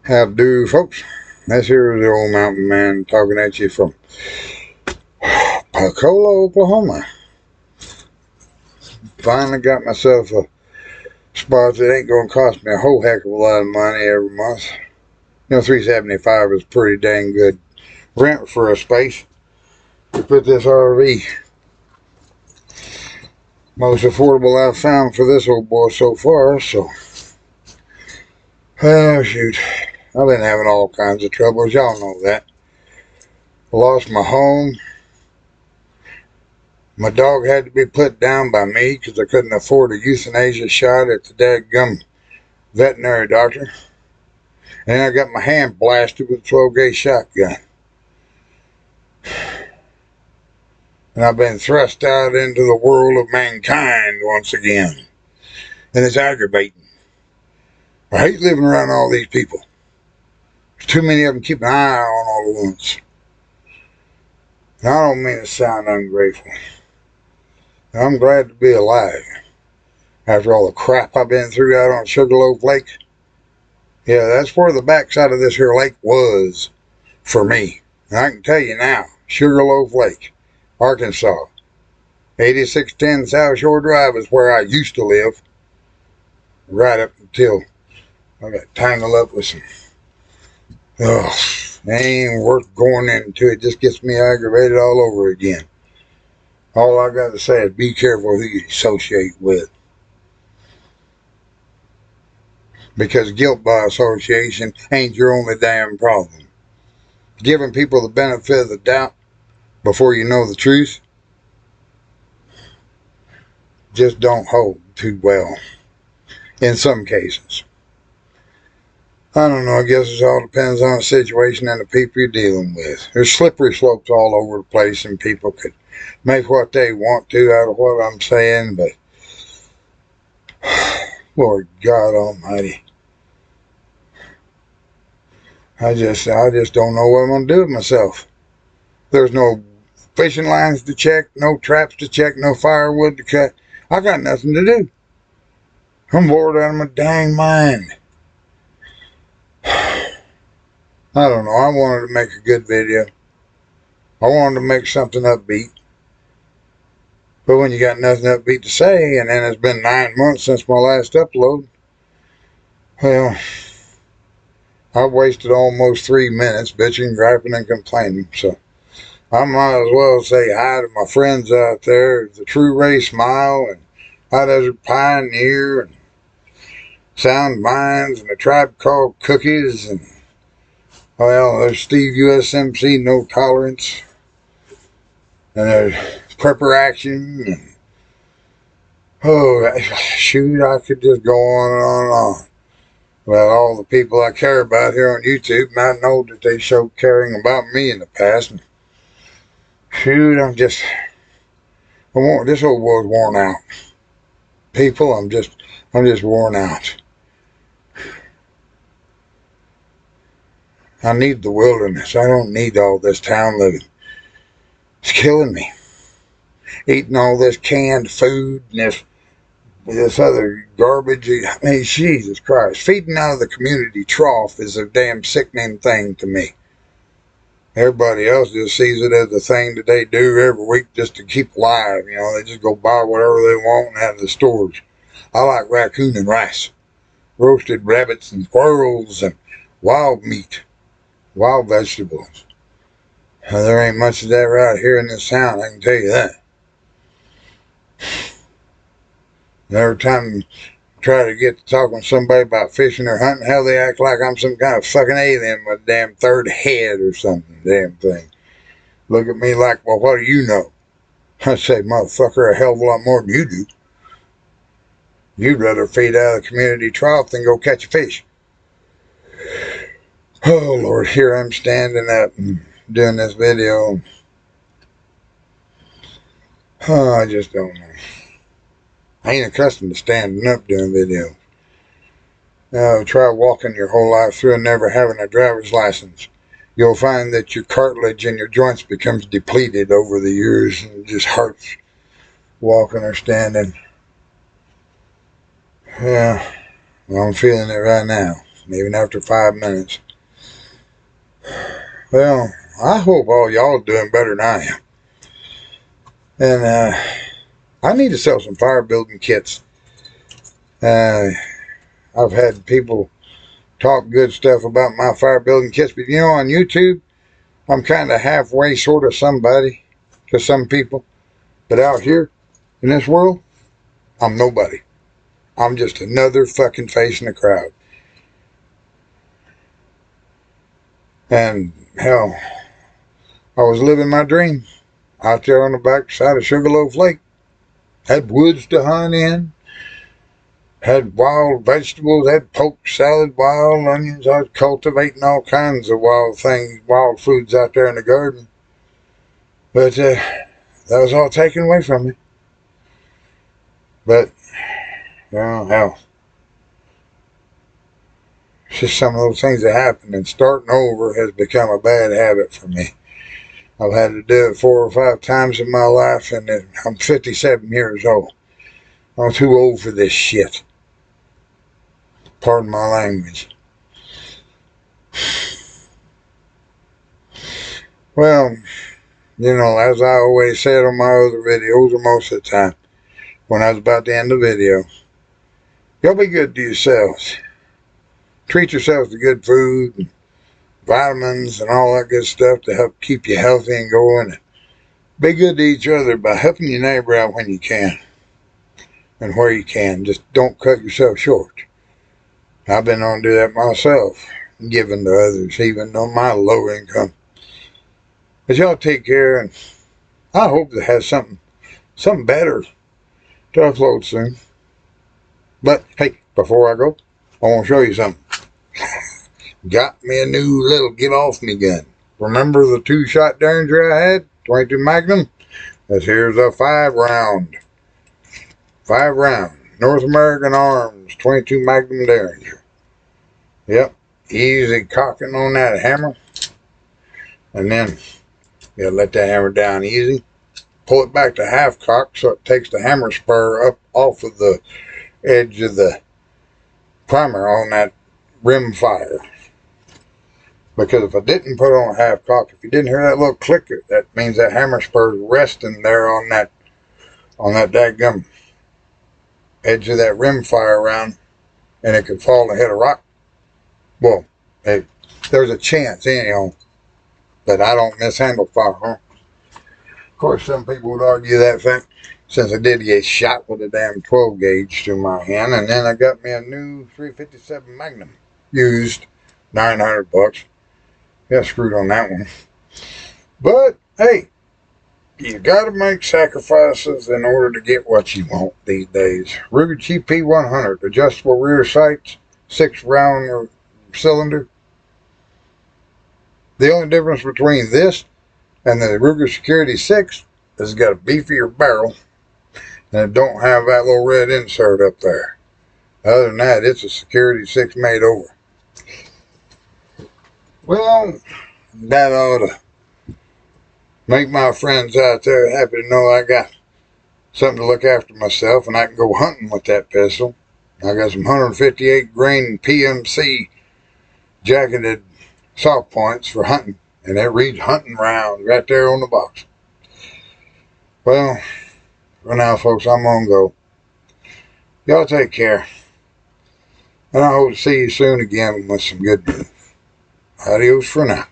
How do, folks? This here is the old mountain man talking at you from Pensacola, Oklahoma. Finally got myself a spot that ain't gonna cost me a whole heck of a lot of money every month. You know, $375 is pretty dang good rent for a space to put this RV. Most affordable I've found for this old boy so far, so. Oh, shoot. I've been having all kinds of troubles, y'all know that. I lost my home. My dog had to be put down by me because I couldn't afford a euthanasia shot at the dadgum veterinary doctor. And I got my hand blasted with a 12-gauge shotgun. And I've been thrust out into the world of mankind once again. And it's aggravating. I hate living around all these people. There's too many of them keep an eye on all at once. And I don't mean to sound ungrateful. I'm glad to be alive. After all the crap I've been through out on Sugarloaf Lake. Yeah, that's where the backside of this here lake was for me. And I can tell you now, Sugarloaf Lake, Arkansas, 8610 South Shore Drive is where I used to live. Right up until I got tangled up with some. It ain't worth going into. It just gets me aggravated all over again. All I got to say is be careful who you associate with. Because guilt by association ain't your only damn problem. Giving people the benefit of the doubt before you know the truth just don't hold too well in some cases. I don't know, I guess it all depends on the situation and the people you're dealing with. There's slippery slopes all over the place and people could make what they want to out of what I'm saying, but Lord God Almighty, I just don't know what I'm going to do with myself. There's no fishing lines to check, no traps to check, no firewood to cut. I got nothing to do. I'm bored out of my dang mind. I don't know. I wanted to make a good video. I wanted to make something upbeat. But when you got nothing upbeat to say, and then it's been 9 months since my last upload, well, I've wasted almost 3 minutes bitching, griping, and complaining. So I might as well say hi to my friends out there, the True Ray Smile, and High Desert Pioneer, and Sound Minds, and the Tribe Called Cookies, and well, there's Steve USMC, No Tolerance, and there's Prepper Action, and oh, shoot, I could just go on and on and on. Well, all the people I care about here on YouTube, and I know that they showed caring about me in the past. And shoot, this old boy's worn out. People, I'm just worn out. I need the wilderness. I don't need all this town living. It's killing me. Eating all this canned food and this other garbage. I mean, Jesus Christ. Feeding out of the community trough is a damn sickening thing to me. Everybody else just sees it as a thing that they do every week just to keep alive. You know, they just go buy whatever they want out of the stores. I like raccoon and rice. Roasted rabbits and squirrels and wild meat. Wild vegetables. There ain't much of that right here in this town, I can tell you that. And every time I try to get to talking with somebody about fishing or hunting, hell, they act like I'm some kind of fucking alien with a damn third head or something, damn thing. Look at me like, well, what do you know? I say, motherfucker, a hell of a lot more than you do. You'd rather feed out of the community trough than go catch a fish. Oh, Lord, here I'm standing up and doing this video. Oh, I just don't know. I ain't accustomed to standing up doing videos. Now, try walking your whole life through and never having a driver's license. You'll find that your cartilage in your joints becomes depleted over the years and it just hurts walking or standing. Yeah, well, I'm feeling it right now. even after 5 minutes. Well, I hope all y'all are doing better than I am. And I need to sell some fire building kits. I've had people talk good stuff about my fire building kits, but on YouTube, I'm kind of halfway sort of somebody to some people. But out here in this world, I'm nobody. I'm just another fucking face in the crowd. And hell, I was living my dream out there on the backside of Sugarloaf Lake. Had woods to hunt in. Had wild vegetables. Had poke salad, wild onions. I was cultivating all kinds of wild things, wild foods out there in the garden. But that was all taken away from me. But, hell. It's just some of those things that happen, and starting over has become a bad habit for me. I've had to do it 4 or 5 times in my life, and I'm 57 years old. I'm too old for this shit. Pardon my language. Well, as I always said on my other videos, or most of the time, when I was about to end the video, y'all be good to yourselves. Treat yourselves to good food, and vitamins, and all that good stuff to help keep you healthy and going. Be good to each other by helping your neighbor out when you can and where you can. Just don't cut yourself short. I've been on to do that myself, giving to others, even on my low income. But y'all take care, and I hope to have something better to upload soon. But hey, before I go, I want to show you something. Got me a new little get off me gun. Remember the 2-shot Derringer I had? 22 Magnum? Here's a 5-round. 5-round. North American Arms 22 Magnum Derringer. Yep. Easy cocking on that hammer. And then you gotta let that hammer down easy. Pull it back to half cock so it takes the hammer spur up off of the edge of the primer on that rim fire. Because if I didn't put on a half cock, if you didn't hear that little clicker, that means that hammer spur is resting there on that dadgum edge of that rim fire round, and it could fall and hit a rock. Well, there's a chance anyhow that I don't mishandle fire. Of course, some people would argue that fact, since I did get shot with a damn 12 gauge through my hand, and then I got me a new 357 Magnum, used, $900. Got screwed on that one. But hey, you gotta make sacrifices in order to get what you want these days. Ruger GP100, adjustable rear sights, 6-round cylinder. The only difference between this and the Ruger Security 6 is it's got a beefier barrel, and it don't have that little red insert up there. Other than that, it's a Security 6 made over. Well, that ought to make my friends out there happy to know I got something to look after myself, and I can go hunting with that pistol. I got some 158 grain PMC jacketed soft points for hunting, and it reads hunting rounds right there on the box. Well, for now, folks, I'm gonna go. Y'all take care, and I hope to see you soon again with some good news. Adios for now.